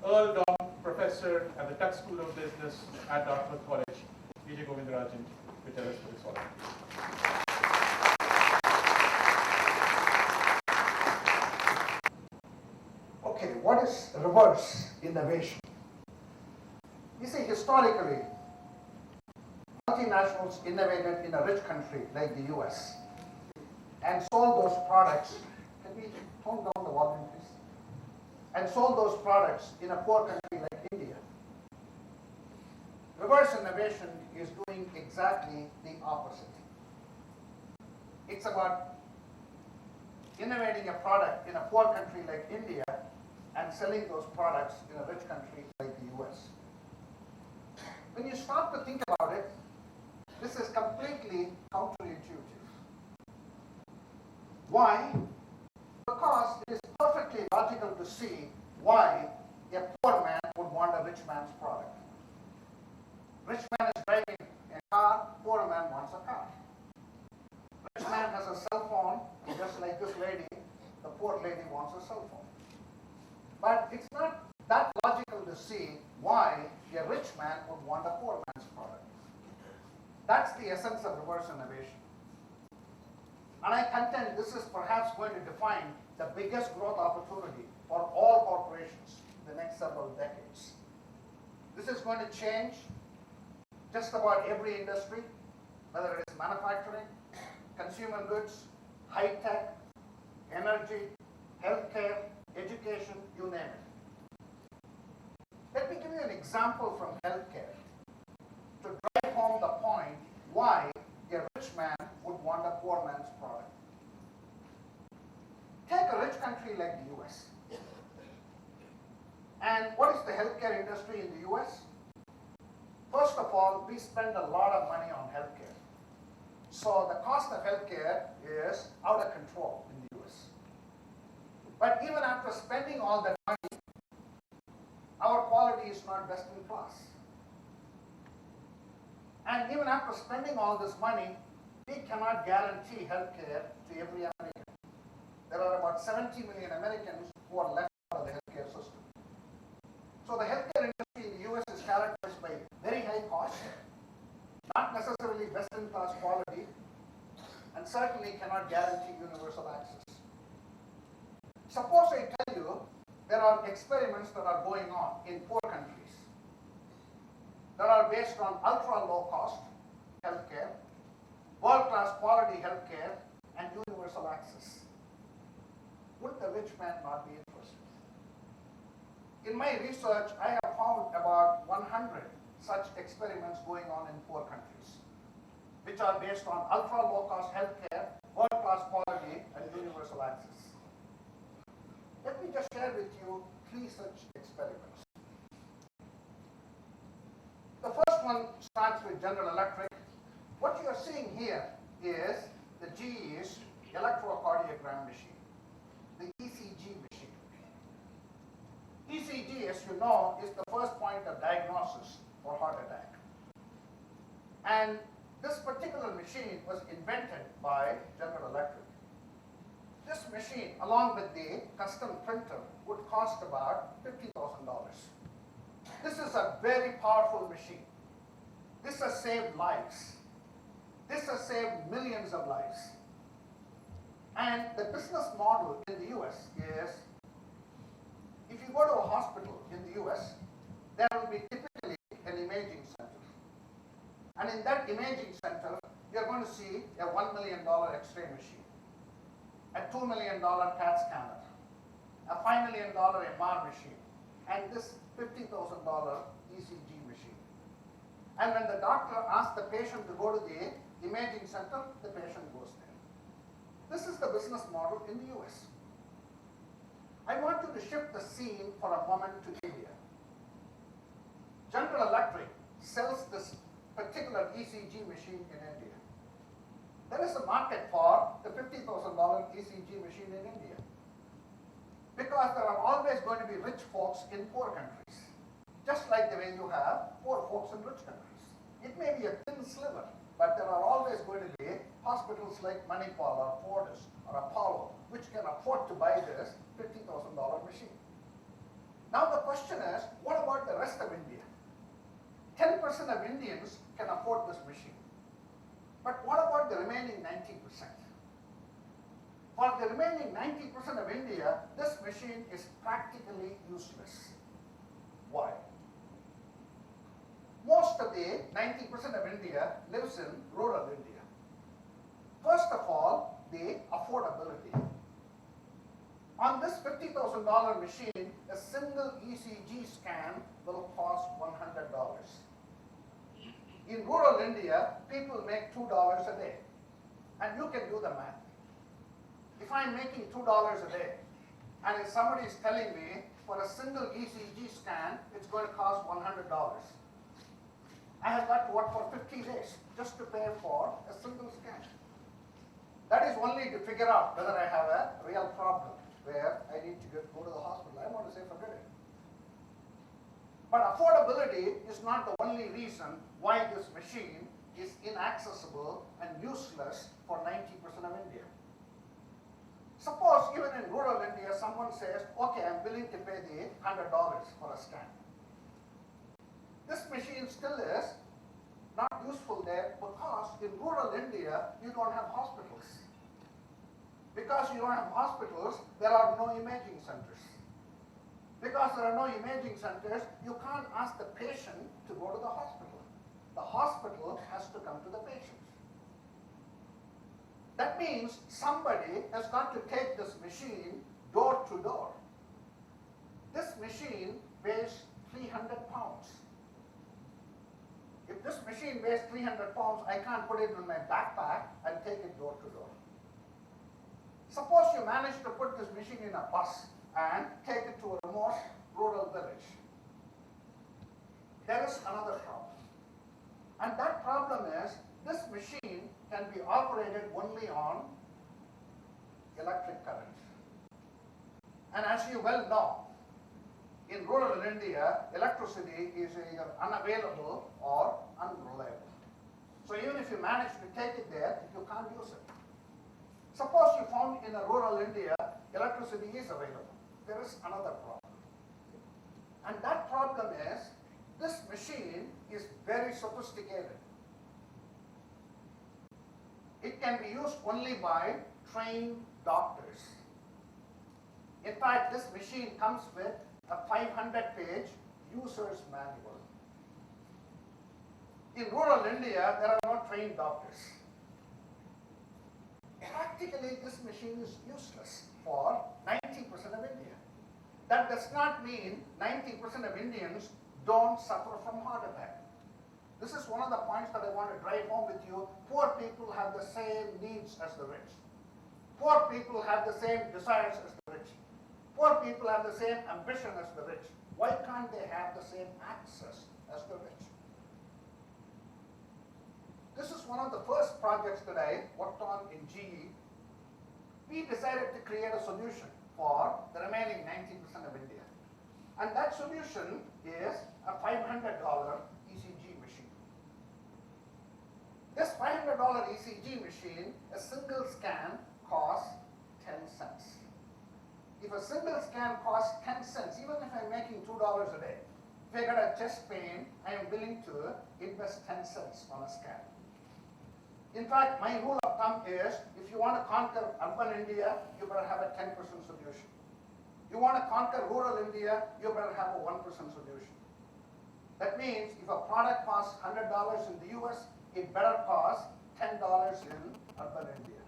Earl Dom, professor at the Tuck School of Business at Dartmouth College, DJ Govindarajan, to tell us what it's all about. Okay, what is reverse innovation? You see, historically, multinationals innovated in a rich country like the US and sold those products. Can we tone down the volume, please? And sold those products in a poor country like India. Reverse innovation is doing exactly the opposite. It's about innovating a product in a poor country like India and selling those products in a rich country like the US. When you start to think about it, this is completely counterintuitive. Why? Because it is perfectly logical to see why a poor man would want a rich man's product. Rich man is driving a car, poor man wants a car. Rich man has a cell phone, and just like this lady, the poor lady wants a cell phone. But it's not that logical to see why a rich man would want a poor man's product. That's the essence of reverse innovation. And I contend this is perhaps going to define the biggest growth opportunity for all corporations in the next several decades. This is going to change just about every industry, whether it is manufacturing, consumer goods, high tech, energy, healthcare, education, you name it. Let me give you an example from healthcare to drive home the point why a rich man would want a poor man's product. Take a rich country like the US. And what is the healthcare industry in the US? First of all, we spend a lot of money on healthcare. So the cost of healthcare is out of control in the US. But even after spending all that money, our quality is not best in class. And even after spending all this money, we cannot guarantee healthcare to every American. There are about 70 million Americans who are left out of the healthcare system. So the healthcare industry in the US is characterized by very high cost, not necessarily best in class quality, and certainly cannot guarantee universal access. Suppose I tell you there are experiments that are going on in poor countries that are based on ultra low cost healthcare, world-class quality healthcare, and universal access. Would the rich man not be interested? In my research, I have found about 100 such experiments going on in poor countries, which are based on ultra low cost healthcare, world-class quality, and universal access. Let me just share with you 3 such experiments. The first one starts with General Electric. What you are seeing here is the GE's electrocardiogram machine, the ECG machine. ECG, as you know, is the first point of diagnosis for heart attack. And this particular machine was invented by General Electric. This machine, along with the custom printer, would cost about $50,000. This is a very powerful machine. This has saved lives. This has saved millions of lives. And the business model in the US is, if you go to a hospital in the US, there will be typically an imaging center. And in that imaging center, you're going to see a $1 million X-ray machine, a $2 million CAT scanner, a $5 million MR machine, and this $50,000 ECG machine. And when the doctor asks the patient to go to the imaging center, the patient goes there. This is the business model in the US. I want you to shift the scene for a moment to India. General Electric sells this particular ECG machine in India. There is a market for the $50,000 ECG machine in India, because there are always going to be rich folks in poor countries, just like the way you have poor folks in rich countries. It may be a thin sliver, but there are always going to be hospitals like Manipal or Fortis or Apollo which can afford to buy this $50,000 machine. Now the question is, what about the rest of India? 10% of Indians can afford this machine. But what about the remaining 90%? For the remaining 90% of India, this machine is practically useless. Why? Most of the 90% of India lives in rural India. First of all, the affordability. On this $50,000 machine, a single ECG scan will cost $100. In rural India, people make $2 a day. And you can do the math. If I'm making $2 a day, and if somebody is telling me for a single ECG scan, it's going to cost $100, I have got to work for 50 days just to pay for a single scan. That is only to figure out whether I have a real problem where I need to go to the hospital. I want to say forget it. But affordability is not the only reason why this machine is inaccessible and useless for 90% of India. Suppose even in rural India, someone says, okay, I'm willing to pay the $100 for a scan. This machine still is not useful there because in rural India, you don't have hospitals. Because you don't have hospitals, there are no imaging centers. Because there are no imaging centers, you can't ask the patient to go to the hospital. The hospital has to come to the patient. That means somebody has got to take this machine door to door. This machine weighs 300 pounds. If this machine weighs 300 pounds, I can't put it in my backpack and take it door to door. Suppose you manage to put this machine in a bus and take it to a remote rural village. There is another problem. And that problem is, this machine can be operated only on electric current. And as you well know, in rural India, electricity is either unavailable or unreliable. So even if you manage to take it there, you can't use it. Suppose you found in a rural India, electricity is available. There is another problem. And that problem is, this machine is very sophisticated. It can be used only by trained doctors. In fact, this machine comes with a 500-page user's manual. In rural India, there are no trained doctors. Practically, this machine is useless for 90% of India. That does not mean 90% of Indians don't suffer from heart attack. This is one of the points that I want to drive home with you. Poor people have the same needs as the rich. Poor people have the same desires as the rich. Poor people have the same ambition as the rich. Why can't they have the same access as the rich? This is one of the first projects that I worked on in GE. We decided to create a solution for the remaining 90% of India. And that solution is a $500 ECG machine. This $500 ECG machine, a single scan costs 10 cents. If a single scan costs 10 cents, even if I'm making $2 a day, if I got a chest pain, I am willing to invest 10 cents on a scan. In fact, my rule of thumb is, if you want to conquer urban India, you better have a 10% solution. You want to conquer rural India, you better have a 1% solution. That means if a product costs $100 in the US, it better cost $10 in urban India.